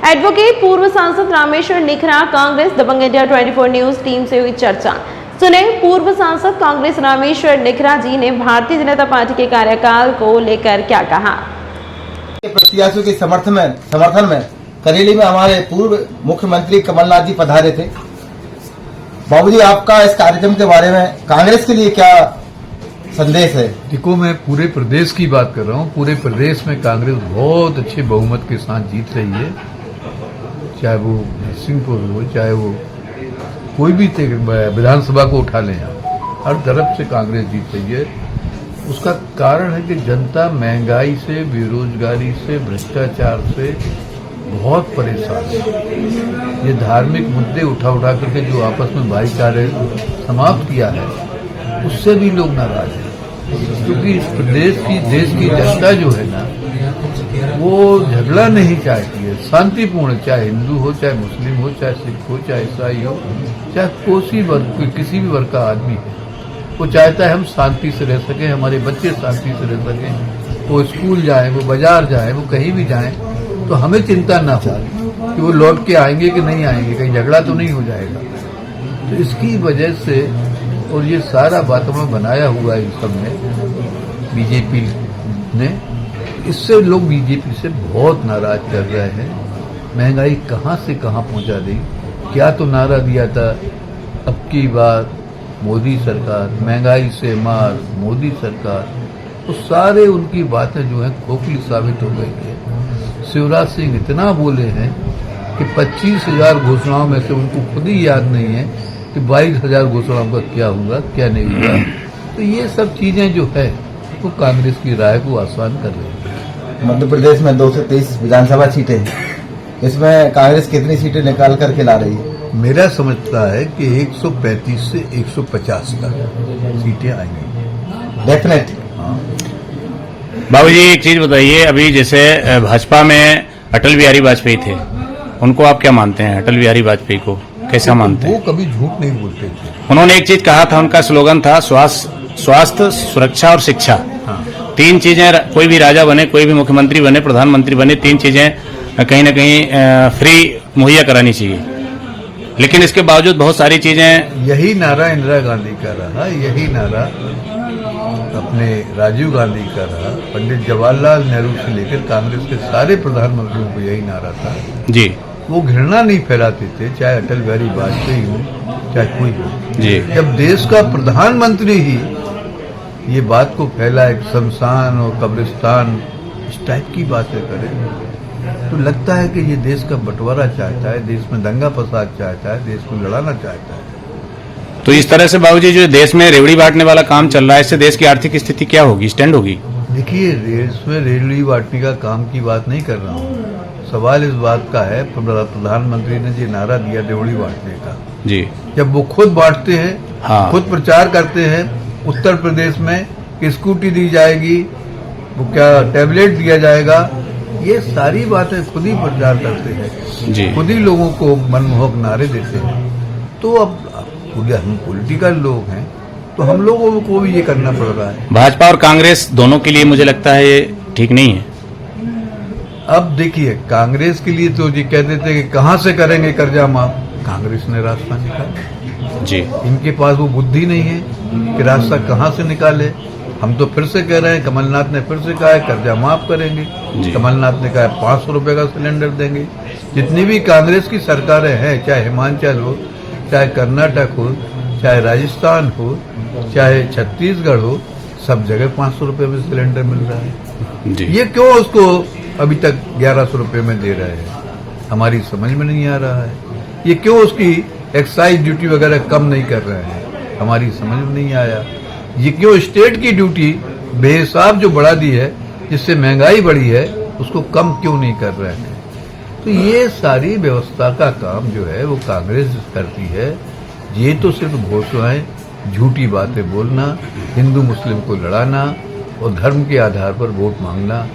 Advocate पूर्व सांसद रामेश्वर निखरा कांग्रेस दबंग India 24 news team से हुई चर्चा। सुने पूर्व सांसद कांग्रेस रामेश्वर निखरा जी ने भारतीय जनता पार्टी के कार्यकाल को लेकर क्या कहा। प्रत्याशियों के समर्थन में करेली में हमारे पूर्व मुख्यमंत्री कमलनाथ जी पधारे थे। बाबूजी, आपका इस कार्यक्रम के बारे में कांग्रेस के लिए क्या संदेश है? देखो, मैं पूरे प्रदेश की बात कर रहा हूँ। पूरे प्रदेश में कांग्रेस बहुत अच्छे बहुमत के साथ जीत रही है, चाहे वो नरसिंहपुर हो, चाहे वो कोई भी विधानसभा को उठा लें, हर तरफ से कांग्रेस जीत रही है। उसका कारण है कि जनता महंगाई से, बेरोजगारी से, भ्रष्टाचार से बहुत परेशान है। ये धार्मिक मुद्दे उठा करके जो आपस में भाईचारे समाप्त किया है, उससे भी लोग नाराज हैं, क्योंकि इस देश की जनता जो है ना, वो झगड़ा नहीं चाहती है। शांतिपूर्ण, चाहे हिंदू हो, चाहे मुस्लिम हो, चाहे सिख हो, चाहे ईसाई हो, चाहे किसी भी वर्ग का आदमी है, वो चाहता है हम शांति से रह सकें, हमारे बच्चे शांति से रह सकें, वो स्कूल जाएं, वो बाजार जाएं, वो कहीं भी जाएं, तो हमें चिंता ना हो कि वो लौट के आएंगे कि नहीं आएंगे, कहीं झगड़ा तो नहीं हो जाएगा। तो इसकी वजह से, और ये सारा वातावरण बनाया हुआ है इन सब में बीजेपी ने, इससे लोग बीजेपी से बहुत नाराज कर रहे हैं। महंगाई कहाँ से कहाँ पहुँचा दी। क्या तो नारा दिया था, अब की बार मोदी सरकार, महंगाई से मार मोदी सरकार, तो सारे उनकी बातें जो हैं खोखली साबित हो गई है। शिवराज सिंह इतना बोले हैं कि 25,000 घोषणाओं में से उनको खुद ही याद नहीं है कि 22,000 घोषणाओं का क्या हुआ, क्या नहीं हुआ। तो ये सब चीजें जो है वो कांग्रेस की राय को आसान कर रही है। मध्य प्रदेश में 223 विधानसभा सीटें हैं, इसमें कांग्रेस कितनी सीटें निकाल करके ला रही है? मेरा समझता है कि 135 से 150 तक सीटें आएंगी डेफिनेट। हाँ। बाबूजी, एक चीज बताइए, अभी जैसे भाजपा में अटल बिहारी वाजपेयी थे, उनको आप क्या मानते हैं? अटल बिहारी वाजपेयी को कैसा मानते हैं? वो कभी झूठ नहीं बोलते थे। उन्होंने एक चीज कहा था, उनका स्लोगन था स्वास्थ्य, सुरक्षा और शिक्षा। हाँ। तीन चीजें, कोई भी राजा बने, कोई भी मुख्यमंत्री बने, प्रधानमंत्री बने, तीन चीजें कहीं ना कहीं फ्री मुहैया करानी चाहिए। लेकिन इसके बावजूद बहुत सारी चीजें, यही नारा इंदिरा गांधी का रहा, यही नारा अपने राजीव गांधी का रहा, पंडित जवाहरलाल नेहरू से लेकर कांग्रेस के सारे प्रधानमंत्रियों को यही नारा था जी। वो घृणा नहीं फैलाते थे, चाहे अटल बिहारी वाजपेयी हो, चाहे कोई हो जी। जब देश का प्रधानमंत्री ही ये बात को फैलाए, शमशान और कब्रिस्तान इस टाइप की बातें करे, तो लगता है कि ये देश का बंटवारा चाहता है, देश में दंगा फसाद चाहता है, देश को लड़ाना चाहता है। तो इस तरह से बाबूजी जो देश में रेवड़ी बांटने वाला काम चल रहा है, इससे देश की आर्थिक स्थिति क्या होगी, स्टैंड होगी? देखिए, इसमें रेवड़ी बांटने का काम की बात नहीं कर रहा हूँ। सवाल इस बात का है, प्रधानमंत्री ने जो नारा दिया रेवड़ी बांटने का जी, जब वो खुद बांटते हैं, हाँ, खुद प्रचार करते हैं, उत्तर प्रदेश में कि स्कूटी दी जाएगी, वो क्या टैबलेट दिया जाएगा, ये सारी बातें खुद ही प्रचार करते हैं जी, खुद ही लोगों को मनमोहक नारे देते हैं। तो अब हम पॉलिटिकल लोग हैं, तो हम लोगों को भी ये करना पड़ रहा है। भाजपा और कांग्रेस दोनों के लिए मुझे लगता है ये ठीक नहीं है। अब देखिए, कांग्रेस के लिए तो ये कहते थे कि कहाँ से करेंगे कर्जा माफ, कांग्रेस ने रास्ता निकाला जी। इनके पास वो बुद्धि नहीं है कि रास्ता कहाँ से निकाले। हम तो फिर से कह रहे हैं, कमलनाथ ने फिर से कहा है कर्जा माफ करेंगे, कमलनाथ ने कहा है 500 रुपए का सिलेंडर देंगे। जितनी भी कांग्रेस की सरकारें हैं, चाहे हिमाचल हो, चाहे कर्नाटक हो, चाहे राजस्थान हो, चाहे छत्तीसगढ़ हो, सब जगह 500 रुपए में सिलेंडर मिल रहा है जी। ये क्यों उसको अभी तक 1100 रुपए में दे रहे हैं, हमारी समझ में नहीं आ रहा है। ये क्यों उसकी एक्साइज ड्यूटी वगैरह कम नहीं कर रहे हैं, हमारी समझ में नहीं आया। ये क्यों स्टेट की ड्यूटी बेहिसाब जो बढ़ा दी है, जिससे महंगाई बढ़ी है, उसको कम क्यों नहीं कर रहे हैं। तो ये सारी व्यवस्था का काम जो है वो कांग्रेस करती है। ये तो सिर्फ घोषणाएं, झूठी बातें बोलना, हिंदू मुस्लिम को लड़ाना और धर्म के आधार पर वोट मांगना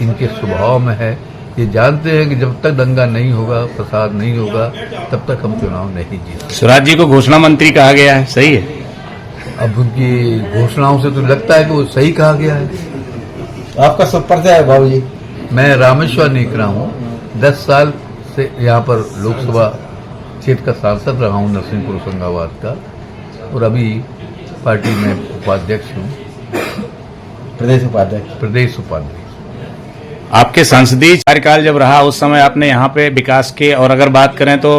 इनके स्वभाव में है। ये जानते हैं कि जब तक दंगा नहीं होगा, फसाद नहीं होगा, तब तक हम चुनाव नहीं जीत। स्वराज जी को घोषणा मंत्री कहा गया है, सही है? अब उनकी घोषणाओं से तो लगता है कि वो सही कहा गया है। आपका सब परिचय है बाबूजी? मैं रामेश्वर निकरा हूँ, 10 साल से यहाँ पर लोकसभा क्षेत्र का सांसद रहा हूँ, नरसिंहपुर होशंगाबाद का, और अभी पार्टी में उपाध्यक्ष हूँ, प्रदेश उपाध्यक्ष। आपके संसदीय कार्यकाल जब रहा उस समय आपने यहाँ पे विकास के, और अगर बात करें तो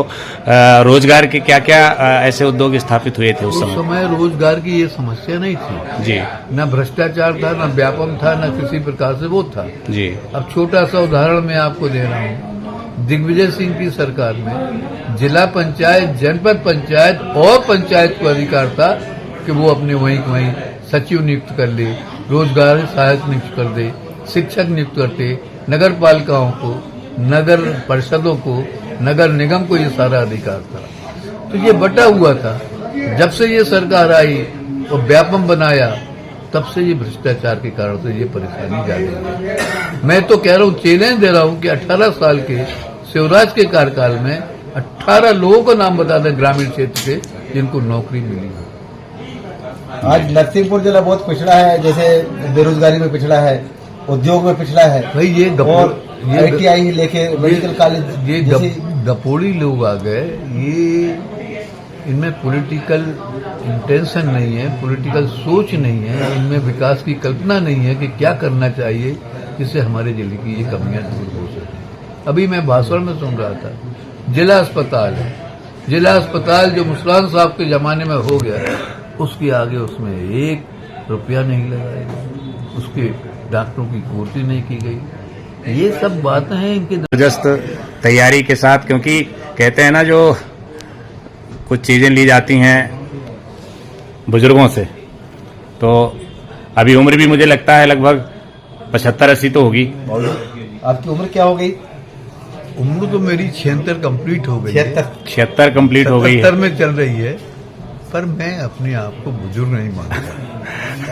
रोजगार के क्या क्या ऐसे उद्योग स्थापित हुए थे उस उस समय? समय रोजगार की ये समस्या नहीं थी जी न भ्रष्टाचार था, न व्यापम था, न किसी प्रकार से वो था। जी। अब छोटा सा उदाहरण मैं आपको दे रहा हूँ। दिग्विजय सिंह की सरकार में जिला पंचायत, जनपद पंचायत और पंचायत को अधिकार था कि वो अपने वहीं सचिव नियुक्त कर ले, रोजगार सहायक नियुक्त कर दे, शिक्षक नियुक्त करते, नगर पालिकाओं को, नगर परिषदों को, नगर निगम को ये सारा अधिकार था। तो ये बटा हुआ था। जब से ये सरकार आई और व्यापम बनाया, तब से ये भ्रष्टाचार के कारण से ये परेशानी जा रही है। मैं तो कह रहा हूँ, चैलेंज दे रहा हूँ कि 18 साल के शिवराज के कार्यकाल में 18 लोगों का नाम बता दें ग्रामीण क्षेत्र के जिनको नौकरी मिली है। आज नरसिंहपुर जिला बहुत पिछड़ा है, जैसे बेरोजगारी में पिछड़ा है, उद्योग में पिछड़ा है भाई। ये ITI लेके मेडिकल कॉलेज, ये गपोड़ी लोग आ गए। ये इनमें पॉलिटिकल इंटेंशन नहीं है, पॉलिटिकल सोच नहीं है, इनमें विकास की कल्पना नहीं है कि क्या करना चाहिए जिससे हमारे जिले की ये कमियां दूर हो सके। अभी मैं भाषण में सुन रहा था, जिला अस्पताल है, जिला अस्पताल जो मुस्लान साहब के जमाने में हो गया, उसके आगे उसमें 1 रुपया नहीं लगाया गया, उसके डॉक्टरों की पूर्ति नहीं की गई। ये सब बातें हैं इनकी जबरदस्त तैयारी के साथ, क्योंकि कहते हैं ना, जो कुछ चीजें ली जाती हैं बुजुर्गों से, तो अभी उम्र भी मुझे लगता है लगभग 75-80 तो होगी। आपकी उम्र क्या हो गई? उम्र तो मेरी 76 कंप्लीट हो गई है, 76 कंप्लीट हो गई है। 77 में चल रही है, पर मैं अपने आप को बुजुर्ग नहीं मानता।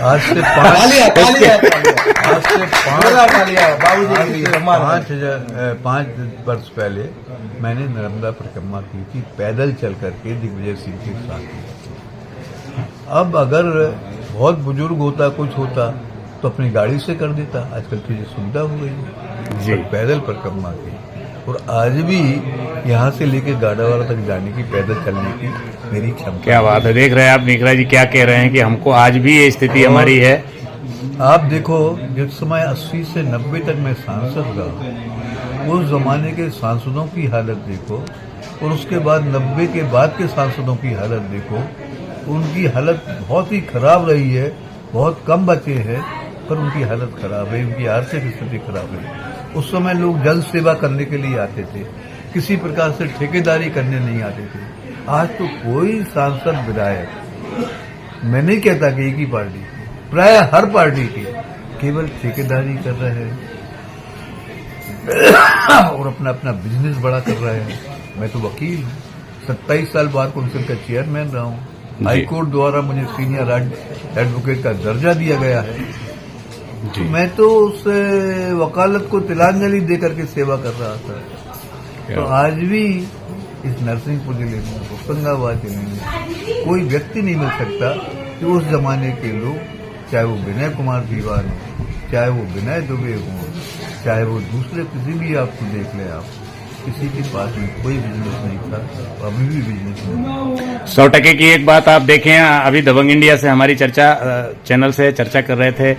आज से 5 वर्ष पहले मैंने नर्मदा परिक्रमा की थी, पैदल चल करके दिग्विजय सिंह के साथ। अब अगर बहुत बुजुर्ग होता, कुछ होता, तो अपनी गाड़ी से कर देता। आजकल की ये सुविधा हो गई जी, पैदल परिक्रमा की। और आज भी यहाँ से लेके गाड़ावाला तक जाने की, पैदल चलने की मेरी क्षमता। क्या बात है। देख रहे हैं आप निकरा जी क्या कह रहे हैं कि हमको आज भी ये स्थिति हमारी है। आप देखो, जिस समय 80 से 90 तक मैं सांसद रहा, उस जमाने के सांसदों की हालत देखो, और उसके बाद 90 के बाद के सांसदों की हालत देखो। उनकी हालत बहुत ही खराब रही है। बहुत कम बचे हैं, पर उनकी हालत खराब है, उनकी आर्थिक स्थिति खराब है। उस समय लोग जन सेवा करने के लिए आते थे, किसी प्रकार से ठेकेदारी करने नहीं आते थे। आज तो कोई सांसद, विधायक, मैं नहीं कहता कि एक ही पार्टी, प्राय हर पार्टी के केवल ठेकेदारी कर रहे हैं और अपना अपना बिजनेस बड़ा कर रहे हैं। मैं तो वकील हूँ, 27 साल बार काउंसिल का चेयरमैन रहा हूँ। हाईकोर्ट द्वारा मुझे सीनियर एडवोकेट का दर्जा दिया गया है। तो मैं तो उस वकालत को तिलांजलि देकर के सेवा कर रहा था। तो आज भी इस नरसिंहपुर जिले में, होशंगाबाद जिले में कोई व्यक्ति नहीं मिल सकता कि उस जमाने के लोग, चाहे वो विनय कुमार दीवान हो, चाहे वो विनय दुबे हो, चाहे वो दूसरे किसी भी आपको देख लें, आप किसी के पास में कोई बिजनेस नहीं था, अभी भी बिजनेस नहीं। 100% की एक बात आप देखें, अभी दबंग इंडिया से हमारी चर्चा, चैनल से चर्चा कर रहे थे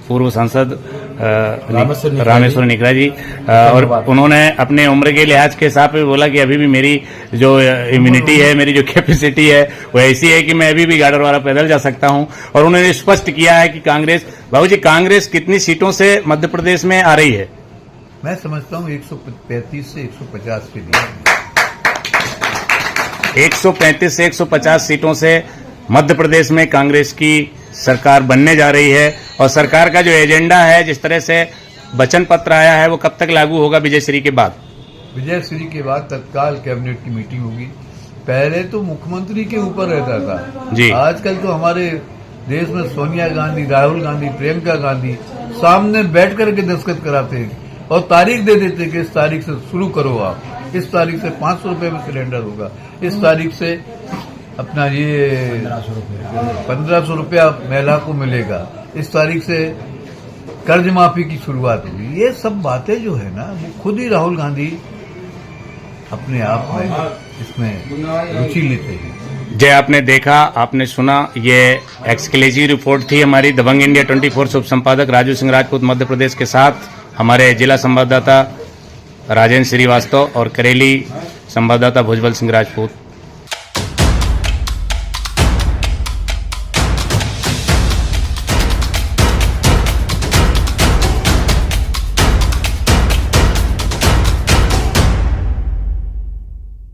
पूर्व सांसद रामेश्वर निकरा जी, और उन्होंने अपने उम्र के लिहाज के हिसाब से बोला कि अभी भी मेरी जो इम्यूनिटी है, मेरी जो कैपेसिटी है वो ऐसी है कि मैं अभी भी गाड़रवाला पैदल जा सकता हूं। और उन्होंने स्पष्ट किया है कि कांग्रेस, बाबूजी कांग्रेस कितनी सीटों से मध्य प्रदेश में आ रही है? मैं समझता हूं 135 से 150 के लिए। 135 से 150 सीटों से मध्य प्रदेश में कांग्रेस की सरकार बनने जा रही है। और सरकार का जो एजेंडा है, जिस तरह से वचन पत्र आया है, वो कब तक लागू होगा? विजयश्री के बाद? विजयश्री के बाद तत्काल कैबिनेट की मीटिंग होगी। पहले तो मुख्यमंत्री के ऊपर रहता था जी। आजकल तो हमारे देश में सोनिया गांधी, राहुल गांधी, प्रियंका गांधी सामने बैठ करके दस्तखत कराते हैं और तारीख दे देते कि इस तारीख से शुरू करो, आप इस तारीख से 500 रुपए में सिलेंडर होगा, इस तारीख से अपना ये 1500 रुपया महिला को मिलेगा, इस तारीख से कर्ज माफी की शुरुआत होगी। ये सब बातें जो है ना, वो खुद ही राहुल गांधी अपने आप में इसमें रुचि लेते हैं। जय, आपने देखा, आपने सुना, ये एक्सक्लूसिव रिपोर्ट थी हमारी दबंग इंडिया 24 से उप संपादक राजू सिंह राजपूत मध्य प्रदेश के साथ हमारे जिला संवाददाता राजेंद्र श्रीवास्तव और करेली संवाददाता भुजबल सिंह राजपूत।